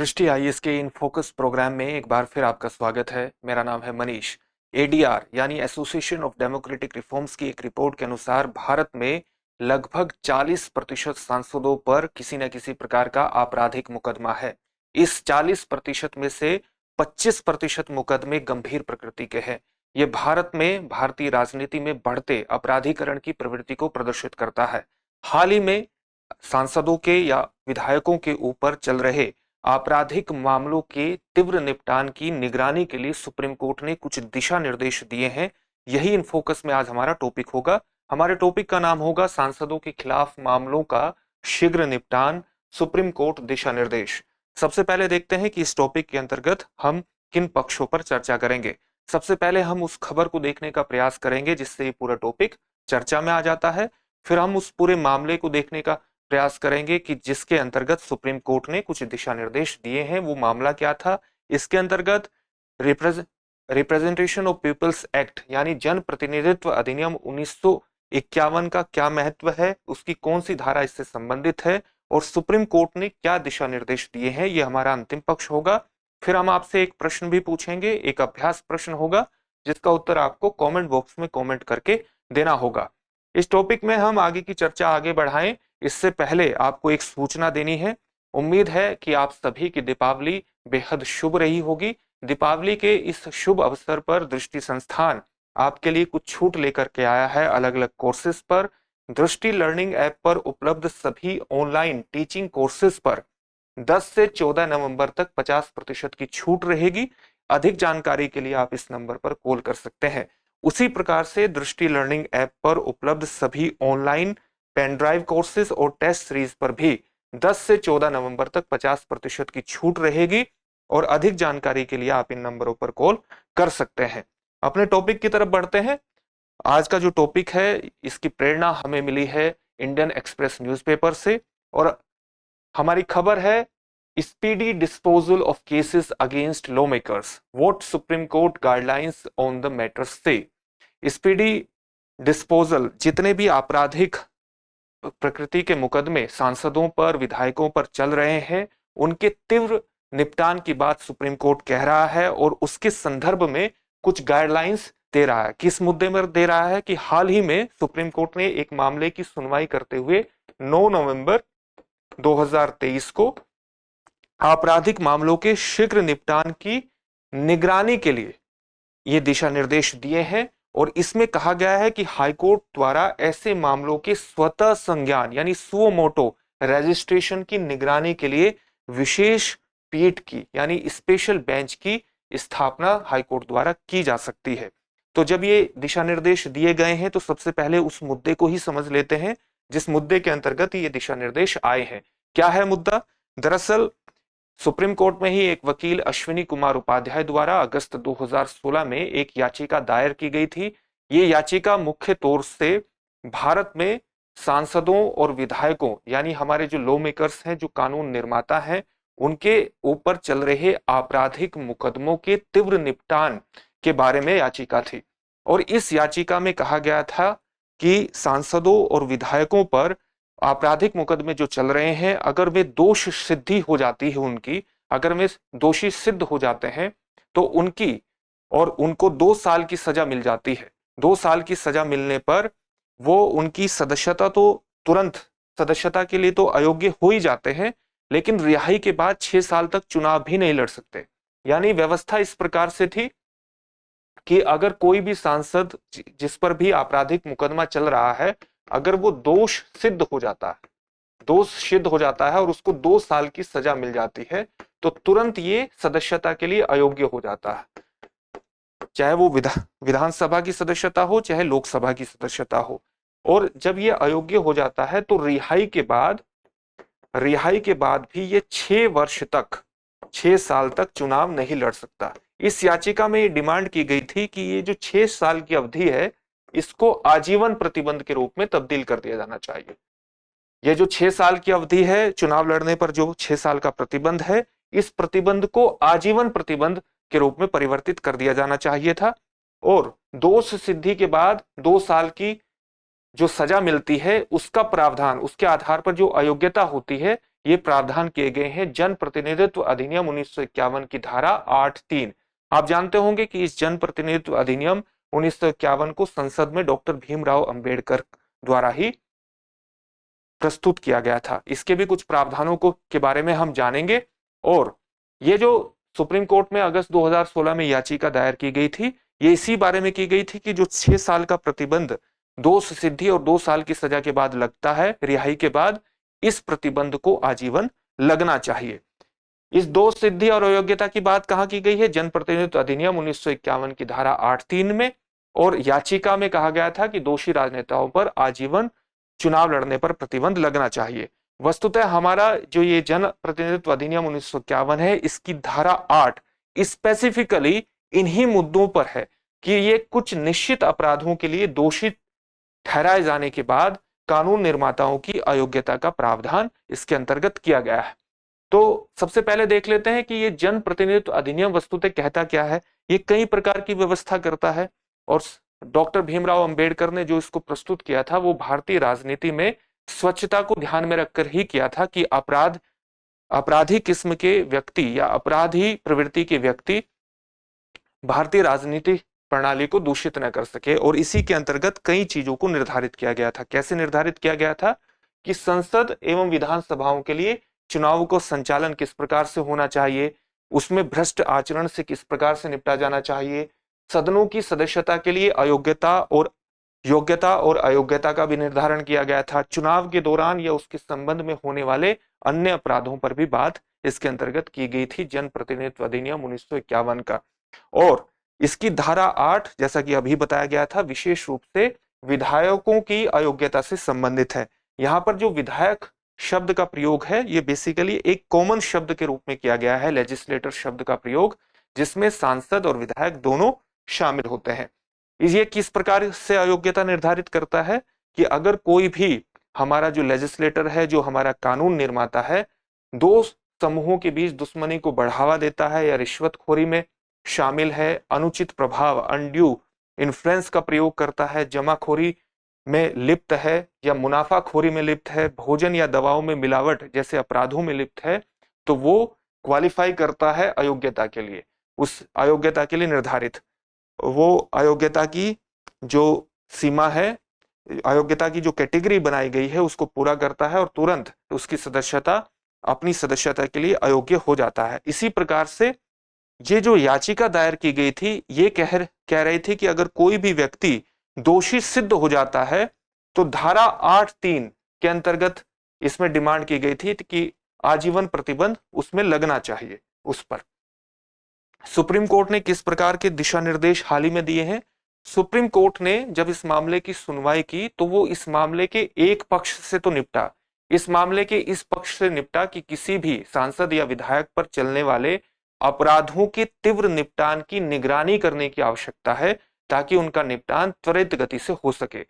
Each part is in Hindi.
दृष्टि आईएएस के इन फोकस प्रोग्राम में एक बार फिर आपका स्वागत है। मेरा नाम है मनीष। एडीआर यानी एसोसिएशन ऑफ डेमोक्रेटिक रिफॉर्म्स की एक रिपोर्ट के अनुसार भारत में लगभग 40% सांसदों पर किसी न किसी प्रकार का आपराधिक मुकदमा है। इस 40% में से 25% मुकदमे गंभीर प्रकृति के हैं। ये भारत में भारतीय राजनीति में बढ़ते अपराधीकरण की प्रवृत्ति को प्रदर्शित करता है। हाल ही में सांसदों के या विधायकों के ऊपर चल रहे आपराधिक मामलों के तीव्र निपटान की निगरानी के लिए सुप्रीम कोर्ट ने कुछ दिशा निर्देश दिए हैं। यही इन फोकस में आज हमारा टॉपिक होगा। हमारे टॉपिक का नाम होगा सांसदों के खिलाफ मामलों का शीघ्र निपटान, सुप्रीम कोर्ट दिशा निर्देश। सबसे पहले देखते हैं कि इस टॉपिक के अंतर्गत हम किन पक्षों पर चर्चा करेंगे। सबसे पहले हम उस खबर को देखने का प्रयास करेंगे जिससे ये पूरा टॉपिक चर्चा में आ जाता है। फिर हम उस पूरे मामले को देखने का प्रयास करेंगे कि जिसके अंतर्गत सुप्रीम कोर्ट ने कुछ दिशा निर्देश दिए हैं, वो मामला क्या था। इसके अंतर्गत रिप्रेजेंटेशन ऑफ पीपल्स एक्ट यानी जन प्रतिनिधित्व अधिनियम 1951 का क्या महत्व है, उसकी कौन सी धारा इससे संबंधित है और सुप्रीम कोर्ट ने क्या दिशा निर्देश दिए हैं, ये हमारा अंतिम पक्ष होगा। फिर हम आपसे एक प्रश्न भी पूछेंगे, एक अभ्यास प्रश्न होगा जिसका उत्तर आपको कमेंट बॉक्स में कमेंट करके देना होगा। इस टॉपिक में हम आगे की चर्चा आगे बढ़ाएं इससे पहले आपको एक सूचना देनी है। उम्मीद है कि आप सभी की दीपावली बेहद शुभ रही होगी। दीपावली के इस शुभ अवसर पर दृष्टि संस्थान आपके लिए कुछ छूट लेकर के आया है अलग अलग कोर्सेज पर। दृष्टि लर्निंग ऐप पर उपलब्ध सभी ऑनलाइन टीचिंग कोर्सेज पर 10 से 14 नवंबर तक 50% की छूट रहेगी। अधिक जानकारी के लिए आप इस नंबर पर कॉल कर सकते हैं। उसी प्रकार से दृष्टि लर्निंग ऐप पर उपलब्ध सभी ऑनलाइन पेन ड्राइव कोर्सेज और टेस्ट सीरीज पर भी 10 से 14 नवंबर तक 50% की छूट रहेगी और अधिक जानकारी के लिए आप इन नंबरों पर कॉल कर सकते हैं। अपने टॉपिक की तरफ बढ़ते हैं। आज का जो टॉपिक है इसकी प्रेरणा हमें मिली है इंडियन एक्सप्रेस न्यूज़पेपर से और हमारी खबर है speedy disposal of cases against law makers, what supreme court guidelines on the matter से। स्पीडी डिस्पोजल, जितने भी आपराधिक प्रकृति के मुकदमे सांसदों पर विधायकों पर चल रहे हैं उनके तीव्र निपटान की बात सुप्रीम कोर्ट कह रहा है और उसके संदर्भ में कुछ गाइडलाइंस दे रहा है। किस मुद्दे में दे रहा है कि हाल ही में सुप्रीम कोर्ट ने एक मामले की सुनवाई करते हुए 9 नवंबर 2023 को आपराधिक मामलों के शीघ्र निपटान की निगरानी के लिए ये दिशा निर्देश दिए हैं और इसमें कहा गया है कि हाईकोर्ट द्वारा ऐसे मामलों के स्वतः संज्ञान यानी सुओ मोटो रजिस्ट्रेशन की निगरानी के लिए विशेष पीठ की यानी स्पेशल बेंच की स्थापना हाईकोर्ट द्वारा की जा सकती है। तो जब ये दिशा निर्देश दिए गए हैं तो सबसे पहले उस मुद्दे को ही समझ लेते हैं जिस मुद्दे के अंतर्गत ये दिशा निर्देश आए हैं। क्या है मुद्दा? दरअसल सुप्रीम कोर्ट में ही एक वकील अश्विनी कुमार उपाध्याय द्वारा अगस्त 2016 में एक याचिका दायर की गई थी। ये याचिका मुख्य तौर से भारत में सांसदों और विधायकों यानी हमारे जो लॉ मेकर्स हैं, जो कानून निर्माता हैं, उनके ऊपर चल रहे आपराधिक मुकदमों के तीव्र निपटान के बारे में याचिका थी। और इस याचिका में कहा गया था कि सांसदों और विधायकों पर आपराधिक मुकदमे जो चल रहे हैं, अगर वे दोष सिद्धि हो जाती है उनकी, अगर वे दोषी सिद्ध हो जाते हैं तो उनकी और उनको 2 साल की सजा मिल जाती है। 2 साल की सजा मिलने पर वो उनकी सदस्यता तो तुरंत सदस्यता के लिए तो अयोग्य हो ही जाते हैं, लेकिन रिहाई के बाद 6 साल तक चुनाव भी नहीं लड़ सकते। यानी व्यवस्था इस प्रकार से थी कि अगर कोई भी सांसद जिस पर भी आपराधिक मुकदमा चल रहा है, अगर वो दोष सिद्ध हो जाता है, दोष सिद्ध हो जाता है और उसको 2 साल की सजा मिल जाती है तो तुरंत ये सदस्यता के लिए अयोग्य हो जाता है, चाहे वो विधानसभा की सदस्यता हो चाहे लोकसभा की सदस्यता हो। और जब ये अयोग्य हो जाता है तो रिहाई के बाद भी ये 6 वर्ष तक 6 साल तक चुनाव नहीं लड़ सकता। इस याचिका में ये डिमांड की गई थी कि ये जो 6 साल की अवधि है इसको आजीवन प्रतिबंध के रूप में तब्दील कर दिया जाना चाहिए। ये जो 6 साल की अवधि है चुनाव लड़ने पर, जो 6 साल का प्रतिबंध है, इस प्रतिबंध को आजीवन प्रतिबंध के रूप में परिवर्तित कर दिया जाना चाहिए था। और दोष सिद्धि के बाद 2 साल की जो सजा मिलती है उसका प्रावधान, उसके आधार पर जो अयोग्यता होती है, ये प्रावधान किए गए हैं जन प्रतिनिधित्व अधिनियम 1951 की धारा 8(3). आप जानते होंगे कि इस जन प्रतिनिधित्व अधिनियम 1951 को संसद में डॉक्टर भीमराव अंबेडकर द्वारा ही प्रस्तुत किया गया था। इसके भी कुछ प्रावधानों को के बारे में हम जानेंगे। और ये जो सुप्रीम कोर्ट में अगस्त 2016 में याचिका दायर की गई थी, ये इसी बारे में की गई थी कि जो 6 साल का प्रतिबंध दोष सिद्धि और 2 साल की सजा के बाद लगता है रिहाई के बाद, इस प्रतिबंध को आजीवन लगना चाहिए। इस दोष सिद्धि और अयोग्यता की बात कहां की गई है? जनप्रतिनिधित्व अधिनियम 1951 की धारा 8(3) में। और याचिका में कहा गया था कि दोषी राजनेताओं पर आजीवन चुनाव लड़ने पर प्रतिबंध लगना चाहिए। वस्तुतः हमारा जो ये जन प्रतिनिधित्व अधिनियम 1951 है, इसकी धारा 8 स्पेसिफिकली इन्हीं मुद्दों पर है कि ये कुछ निश्चित अपराधों के लिए दोषी ठहराए जाने के बाद कानून निर्माताओं की अयोग्यता का प्रावधान इसके अंतर्गत किया गया है। तो सबसे पहले देख लेते हैं कि ये जन प्रतिनिधित्व अधिनियम वस्तुतः कहता क्या है। ये कई प्रकार की व्यवस्था करता है और डॉक्टर भीमराव अंबेडकर ने जो इसको प्रस्तुत किया था वो भारतीय राजनीति में स्वच्छता को ध्यान में रखकर ही किया था कि अपराधी किस्म के व्यक्ति या अपराधी प्रवृत्ति के व्यक्ति भारतीय राजनीति प्रणाली को दूषित न कर सके। और इसी के अंतर्गत कई चीजों को निर्धारित किया गया था। कैसे निर्धारित किया गया था कि संसद एवं विधानसभाओं के लिए चुनाव को संचालन किस प्रकार से होना चाहिए, उसमें भ्रष्ट आचरण से किस प्रकार से निपटा जाना चाहिए, सदनों की सदस्यता के लिए योग्यता और अयोग्यता का भी निर्धारण किया गया था। चुनाव के दौरान या उसके संबंध में होने वाले अन्य अपराधों पर भी बात इसके अंतर्गत की गई थी जन प्रतिनिधित्व अधिनियम 1951 का। और इसकी धारा 8 जैसा कि अभी बताया गया था विशेष रूप से विधायकों की अयोग्यता से संबंधित है। यहाँ पर जो विधायक शब्द का प्रयोग है ये बेसिकली एक कॉमन शब्द के रूप में किया गया है, लेजिस्लेटर शब्द का प्रयोग, जिसमें सांसद और विधायक दोनों शामिल होते हैं। ये किस प्रकार से अयोग्यता निर्धारित करता है कि अगर कोई भी हमारा जो लेजिस्लेटर है, जो हमारा कानून निर्माता है, दो समूहों के बीच दुश्मनी को बढ़ावा देता है या रिश्वतखोरी में शामिल है, अनुचित प्रभाव अनड्यू इन्फ्लुएंस का प्रयोग करता है, जमाखोरी में लिप्त है या मुनाफाखोरी में लिप्त है, भोजन या दवाओं में मिलावट जैसे अपराधों में लिप्त है, तो वो क्वालिफाई करता है अयोग्यता के लिए। उस अयोग्यता के लिए निर्धारित वो अयोग्यता की जो सीमा है, अयोग्यता की जो कैटेगरी बनाई गई है उसको पूरा करता है और तुरंत उसकी सदस्यता अपनी सदस्यता के लिए अयोग्य हो जाता है। इसी प्रकार से ये जो याचिका दायर की गई थी ये कह रही थी कि अगर कोई भी व्यक्ति दोषी सिद्ध हो जाता है तो धारा 8(3) के अंतर्गत इसमें डिमांड की गई थी कि आजीवन प्रतिबंध उसमें लगना चाहिए उस पर। सुप्रीम कोर्ट ने किस प्रकार के दिशा निर्देश हाल ही में दिए हैं? सुप्रीम कोर्ट ने जब इस मामले की सुनवाई की तो वो इस मामले के एक पक्ष से तो निपटा, इस मामले के इस पक्ष से निपटा कि किसी भी सांसद या विधायक पर चलने वाले अपराधों के तीव्र निपटान की निगरानी करने की आवश्यकता है ताकि उनका निपटान त्वरित गति से हो सके।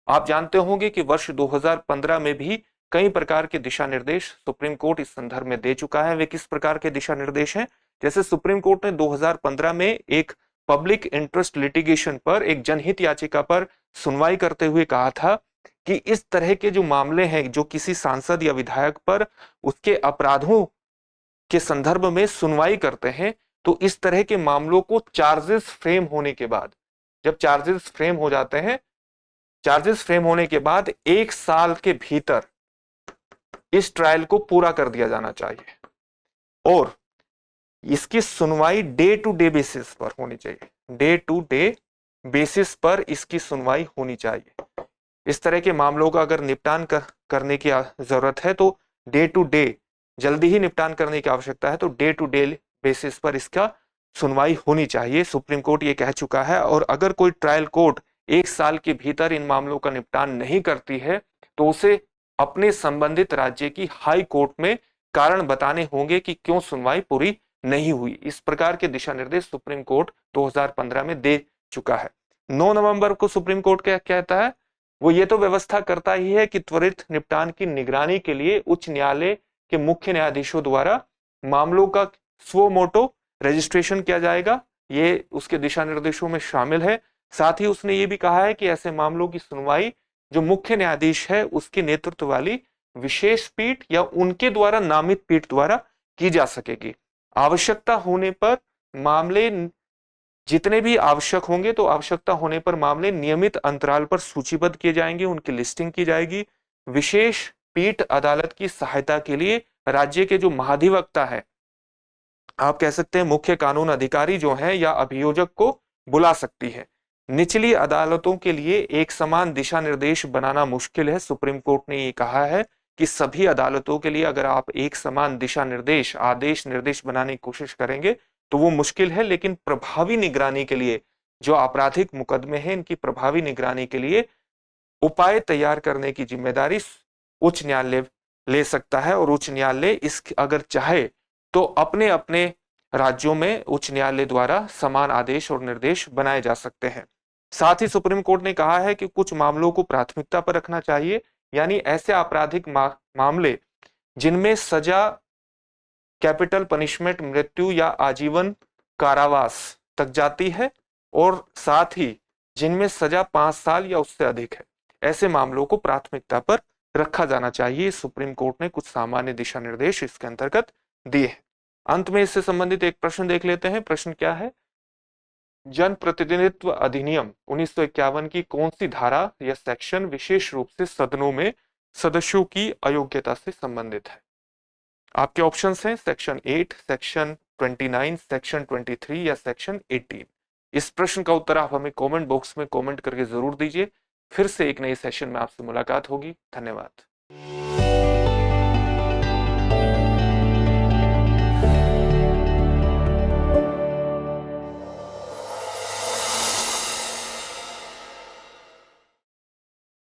आप जानते होंगे कि वर्ष 2015 में भी कई प्रकार के दिशा निर्देश सुप्रीम कोर्ट इस संदर्भ में दे चुका है। वे किस प्रकार के दिशा निर्देश हैं? जैसे सुप्रीम कोर्ट ने 2015 में एक पब्लिक इंटरेस्ट लिटिगेशन पर, एक जनहित याचिका पर सुनवाई करते हुए कहा था कि इस तरह के जो मामले हैं जो किसी सांसद या विधायक पर उसके अपराधों के संदर्भ में सुनवाई करते हैं, तो इस तरह के मामलों को चार्जेस फ्रेम होने के बाद, जब चार्जेस फ्रेम हो जाते हैं, चार्जेस फ्रेम होने के बाद 1 साल के भीतर इस ट्रायल को पूरा कर दिया जाना चाहिए और इसकी सुनवाई डे टू डे बेसिस पर होनी चाहिए। डे टू डे बेसिस पर इसकी सुनवाई होनी चाहिए। इस तरह के मामलों का अगर निपटान करने की जरूरत है तो डे टू डे, जल्दी ही निपटान करने की आवश्यकता है तो डे टू डे बेसिस पर इसका सुनवाई होनी चाहिए। सुप्रीम कोर्ट ये कह चुका है। और अगर कोई ट्रायल कोर्ट 1 साल के भीतर इन मामलों का निपटान नहीं करती है तो उसे अपने संबंधित राज्य की हाई कोर्ट में कारण बताने होंगे कि क्यों सुनवाई पूरी नहीं हुई। इस प्रकार के दिशा निर्देश सुप्रीम कोर्ट 2015 में दे चुका है। 9 नवंबर को सुप्रीम कोर्ट क्या कहता है? वो ये तो व्यवस्था करता ही है कि त्वरित निपटान की निगरानी के लिए उच्च न्यायालय के मुख्य न्यायाधीशों द्वारा मामलों का स्वो मोटो रजिस्ट्रेशन किया जाएगा। ये उसके दिशा निर्देशों में शामिल है। साथ ही उसने ये भी कहा है कि ऐसे मामलों की सुनवाई जो मुख्य न्यायाधीश है उसके नेतृत्व वाली विशेष पीठ या उनके द्वारा नामित पीठ द्वारा की जा सकेगी। आवश्यकता होने पर मामले जितने भी आवश्यक होंगे तो आवश्यकता होने पर मामले नियमित अंतराल पर सूचीबद्ध किए जाएंगे, उनकी लिस्टिंग की जाएगी। विशेष पीठ अदालत की सहायता के लिए राज्य के जो महाधिवक्ता है, आप कह सकते हैं मुख्य कानून अधिकारी जो है, या अभियोजक को बुला सकती है। निचली अदालतों के लिए एक समान दिशा निर्देश बनाना मुश्किल है। सुप्रीम कोर्ट ने ये कहा है कि सभी अदालतों के लिए अगर आप एक समान दिशा निर्देश, आदेश निर्देश बनाने की कोशिश करेंगे तो वो मुश्किल है, लेकिन प्रभावी निगरानी के लिए जो आपराधिक मुकदमे हैं, इनकी प्रभावी निगरानी के लिए उपाय तैयार करने की जिम्मेदारी उच्च न्यायालय ले सकता है। और उच्च न्यायालय इस अगर चाहे तो अपने अपने राज्यों में उच्च न्यायालय द्वारा समान आदेश और निर्देश बनाए जा सकते हैं। साथ ही सुप्रीम कोर्ट ने कहा है कि कुछ मामलों को प्राथमिकता पर रखना चाहिए, यानी ऐसे आपराधिक मामले जिनमें सजा कैपिटल पनिशमेंट, मृत्यु या आजीवन कारावास तक जाती है, और साथ ही जिनमें सजा 5 साल या उससे अधिक है, ऐसे मामलों को प्राथमिकता पर रखा जाना चाहिए। सुप्रीम कोर्ट ने कुछ सामान्य दिशा निर्देश इसके अंतर्गत दिए हैं। अंत में इससे संबंधित एक प्रश्न देख लेते हैं। प्रश्न क्या है? जनप्रतिनिधित्व अधिनियम 1951 की कौन सी धारा या सेक्शन विशेष रूप से सदनों में सदस्यों की अयोग्यता से संबंधित है? आपके ऑप्शंस हैं सेक्शन 8, सेक्शन 29, सेक्शन 23 या सेक्शन 18। इस प्रश्न का उत्तर आप हमें कमेंट बॉक्स में कमेंट करके जरूर दीजिए। फिर से एक नए सेशन में आपसे मुलाकात होगी। धन्यवाद।